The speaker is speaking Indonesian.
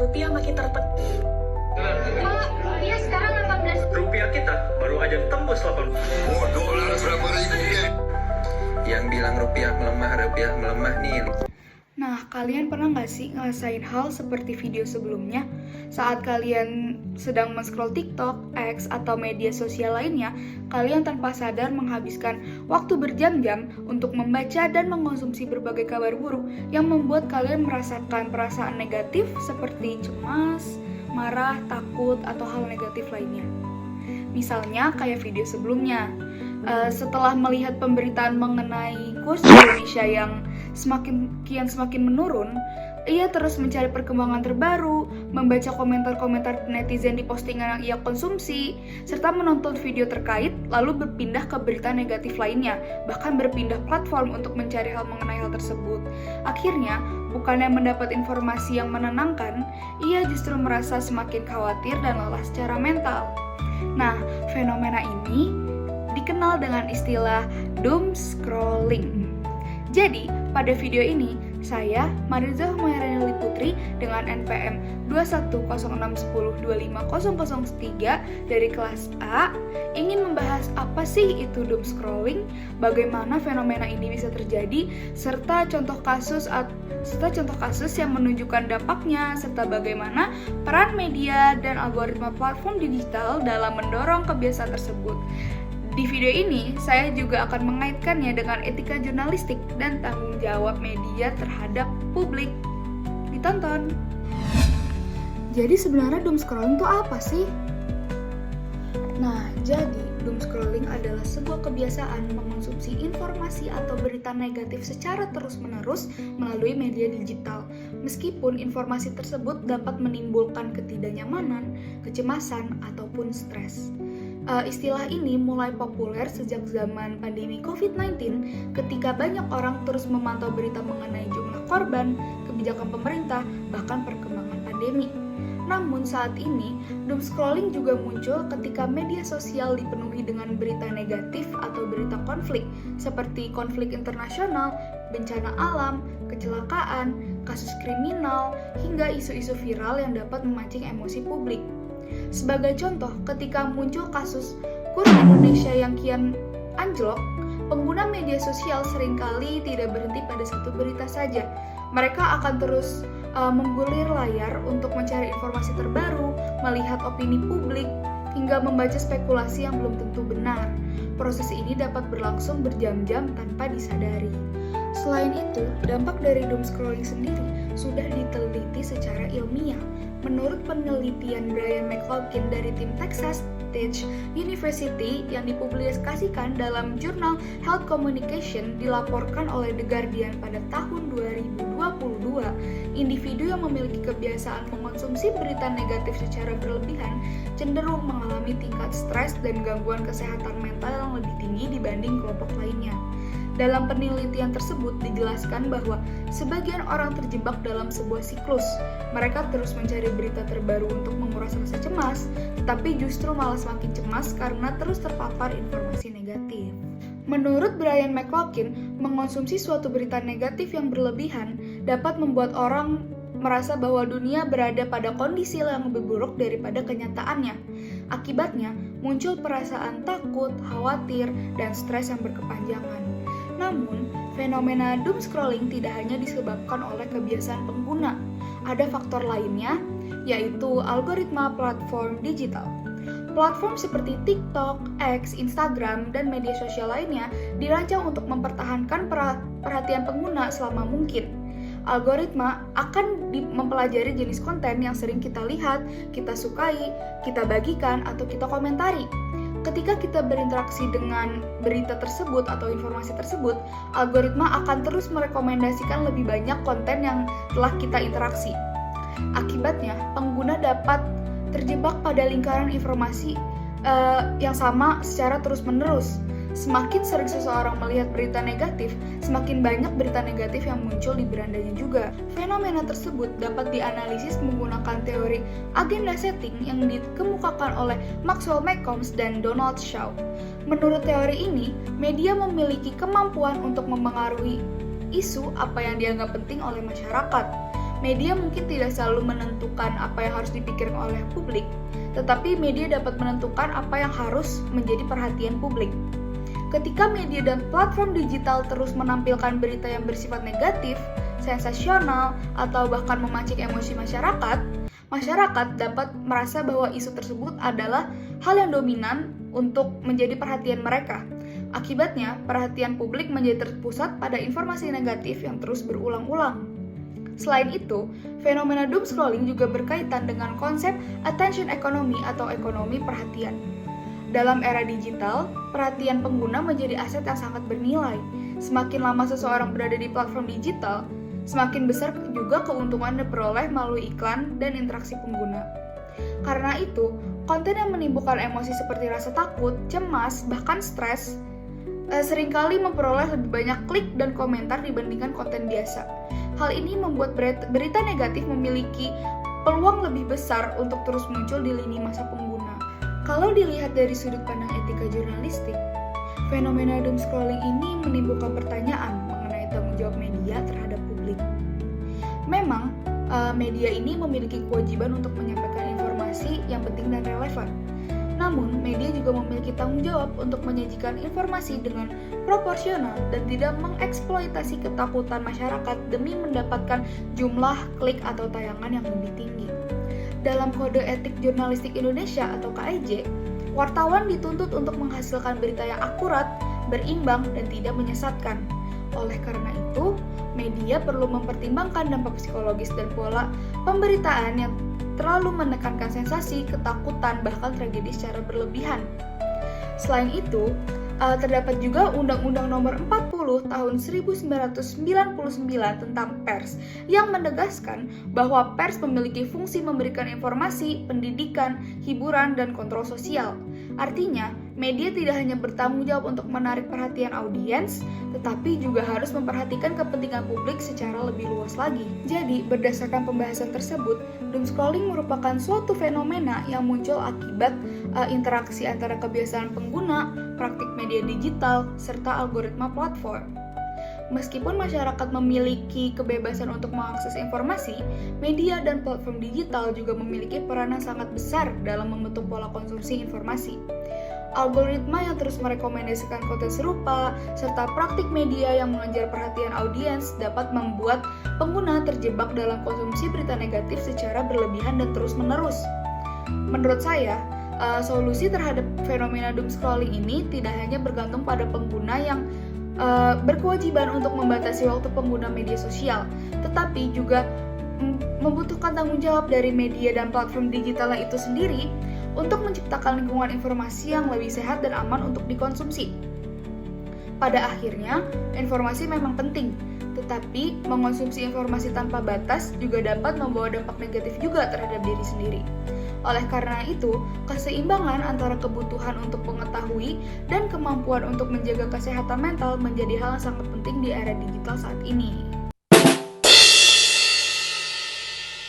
rupiah makin tertekan. Pak, dia sekarang 18. Rupiah kita baru aja tembus 8. Bodoh lah berapa ribu ya. Yang bilang rupiah melemah nih. Nah, kalian pernah nggak sih ngerasain hal seperti video sebelumnya? Saat kalian sedang men-scroll TikTok, X, atau media sosial lainnya, kalian tanpa sadar menghabiskan waktu berjam-jam untuk membaca dan mengkonsumsi berbagai kabar buruk yang membuat kalian merasakan perasaan negatif seperti cemas, marah, takut, atau hal negatif lainnya. Misalnya kayak video sebelumnya, setelah melihat pemberitaan mengenai kurs Indonesia yang semakin menurun, ia terus mencari perkembangan terbaru, membaca komentar-komentar netizen di postingan yang ia konsumsi, serta menonton video terkait, lalu berpindah ke berita negatif lainnya, bahkan berpindah platform untuk mencari hal mengenai hal tersebut. Akhirnya, bukannya mendapat informasi yang menenangkan, ia justru merasa semakin khawatir dan lelah secara mental. Nah, fenomena ini dikenal dengan istilah doom scrolling. Jadi, pada video ini, saya, Mariza Humayranili Putri, dengan NPM 21061025003 dari kelas A, ingin membahas apa sih itu doom scrolling, bagaimana fenomena ini bisa terjadi, serta contoh kasus yang menunjukkan dampaknya, serta bagaimana peran media dan algoritma platform digital dalam mendorong kebiasaan tersebut. Di video ini, saya juga akan mengaitkannya dengan etika jurnalistik dan tanggung jawab media terhadap publik. Ditonton! Jadi sebenarnya doom scrolling itu apa sih? Nah, jadi doom scrolling adalah sebuah kebiasaan mengonsumsi informasi atau berita negatif secara terus-menerus melalui media digital. Meskipun informasi tersebut dapat menimbulkan ketidaknyamanan, kecemasan, ataupun stres. Istilah ini mulai populer sejak zaman pandemi COVID-19 ketika banyak orang terus memantau berita mengenai jumlah korban, kebijakan pemerintah, bahkan perkembangan pandemi. Namun saat ini, doom scrolling juga muncul ketika media sosial dipenuhi dengan berita negatif atau berita konflik seperti konflik internasional, bencana alam, kecelakaan, kasus kriminal, hingga isu-isu viral yang dapat memancing emosi publik. Sebagai contoh, ketika muncul kasus kurs Indonesia yang kian anjlok, pengguna media sosial seringkali tidak berhenti pada satu berita saja. Mereka akan terus menggulir layar untuk mencari informasi terbaru, melihat opini publik, hingga membaca spekulasi yang belum tentu benar. Proses ini dapat berlangsung berjam-jam tanpa disadari. Selain itu, dampak dari doom scrolling sendiri sudah diteliti secara ilmiah. Menurut penelitian Brian McLaughlin dari tim Texas Tech University yang dipublikasikan dalam jurnal Health Communication, dilaporkan oleh The Guardian pada tahun 2022, individu yang memiliki kebiasaan mengonsumsi berita negatif secara berlebihan cenderung mengalami tingkat stres dan gangguan kesehatan mental yang lebih tinggi dibanding kelompok lainnya. Dalam penelitian tersebut dijelaskan bahwa sebagian orang terjebak dalam sebuah siklus. Mereka terus mencari berita terbaru untuk menguras rasa cemas, tetapi justru malah semakin cemas karena terus terpapar informasi negatif. Menurut Brian McLaughlin, mengonsumsi suatu berita negatif yang berlebihan dapat membuat orang merasa bahwa dunia berada pada kondisi yang lebih buruk daripada kenyataannya. Akibatnya, muncul perasaan takut, khawatir, dan stres yang berkepanjangan. Namun, fenomena doom scrolling tidak hanya disebabkan oleh kebiasaan pengguna. Ada faktor lainnya, yaitu algoritma platform digital. Platform seperti TikTok, X, Instagram, dan media sosial lainnya dirancang untuk mempertahankan perhatian pengguna selama mungkin. Algoritma akan mempelajari jenis konten yang sering kita lihat, kita sukai, kita bagikan, atau kita komentari. Ketika kita berinteraksi dengan berita tersebut atau informasi tersebut, algoritma akan terus merekomendasikan lebih banyak konten yang telah kita interaksi. Akibatnya, pengguna dapat terjebak pada lingkaran informasi yang sama secara terus-menerus. Semakin sering seseorang melihat berita negatif, semakin banyak berita negatif yang muncul di berandanya juga. Fenomena tersebut dapat dianalisis menggunakan teori agenda setting yang dikemukakan oleh Maxwell Malcolm dan Donald Shaw. Menurut teori ini, media memiliki kemampuan untuk memengaruhi isu apa yang dianggap penting oleh masyarakat. Media mungkin tidak selalu menentukan apa yang harus dipikirkan oleh publik, tetapi media dapat menentukan apa yang harus menjadi perhatian publik. Ketika media dan platform digital terus menampilkan berita yang bersifat negatif, sensasional, atau bahkan memancing emosi masyarakat dapat merasa bahwa isu tersebut adalah hal yang dominan untuk menjadi perhatian mereka. Akibatnya, perhatian publik menjadi terpusat pada informasi negatif yang terus berulang-ulang. Selain itu, fenomena doom scrolling juga berkaitan dengan konsep attention economy atau ekonomi perhatian. Dalam era digital, perhatian pengguna menjadi aset yang sangat bernilai. Semakin lama seseorang berada di platform digital, semakin besar juga keuntungan yang diperoleh melalui iklan dan interaksi pengguna. Karena itu, konten yang menimbulkan emosi seperti rasa takut, cemas, bahkan stres, seringkali memperoleh lebih banyak klik dan komentar dibandingkan konten biasa. Hal ini membuat berita negatif memiliki peluang lebih besar untuk terus muncul di lini masa pengguna. Kalau dilihat dari sudut pandang etika jurnalistik, fenomena doom scrolling ini menimbulkan pertanyaan mengenai tanggung jawab media terhadap publik. Memang, media ini memiliki kewajiban untuk menyampaikan informasi yang penting dan relevan. Namun, media juga memiliki tanggung jawab untuk menyajikan informasi dengan proporsional dan tidak mengeksploitasi ketakutan masyarakat demi mendapatkan jumlah klik atau tayangan yang lebih tinggi. Dalam Kode Etik Jurnalistik Indonesia atau KEJ, wartawan dituntut untuk menghasilkan berita yang akurat, berimbang, dan tidak menyesatkan. Oleh karena itu, media perlu mempertimbangkan dampak psikologis dan pola pemberitaan yang terlalu menekankan sensasi, ketakutan, bahkan tragedi secara berlebihan. Selain itu, terdapat juga Undang-Undang Nomor 40 Tahun 1999 tentang pers yang menegaskan bahwa pers memiliki fungsi memberikan informasi, pendidikan, hiburan, dan kontrol sosial. Artinya, media tidak hanya bertanggung jawab untuk menarik perhatian audiens, tetapi juga harus memperhatikan kepentingan publik secara lebih luas lagi. Jadi, berdasarkan pembahasan tersebut, doom scrolling merupakan suatu fenomena yang muncul akibat interaksi antara kebiasaan pengguna, praktik media digital, serta algoritma platform. Meskipun masyarakat memiliki kebebasan untuk mengakses informasi, media dan platform digital juga memiliki peranan sangat besar dalam membentuk pola konsumsi informasi. Algoritma yang terus merekomendasikan konten serupa, serta praktik media yang mengejar perhatian audiens dapat membuat pengguna terjebak dalam konsumsi berita negatif secara berlebihan dan terus-menerus. Menurut saya, solusi terhadap fenomena doom scrolling ini tidak hanya bergantung pada pengguna yang berkewajiban untuk membatasi waktu pengguna media sosial, tetapi juga membutuhkan tanggung jawab dari media dan platform digitalnya itu sendiri untuk menciptakan lingkungan informasi yang lebih sehat dan aman untuk dikonsumsi. Pada akhirnya, informasi memang penting, tetapi mengonsumsi informasi tanpa batas juga dapat membawa dampak negatif juga terhadap diri sendiri. Oleh karena itu, keseimbangan antara kebutuhan untuk mengetahui dan kemampuan untuk menjaga kesehatan mental menjadi hal yang sangat penting di era digital saat ini.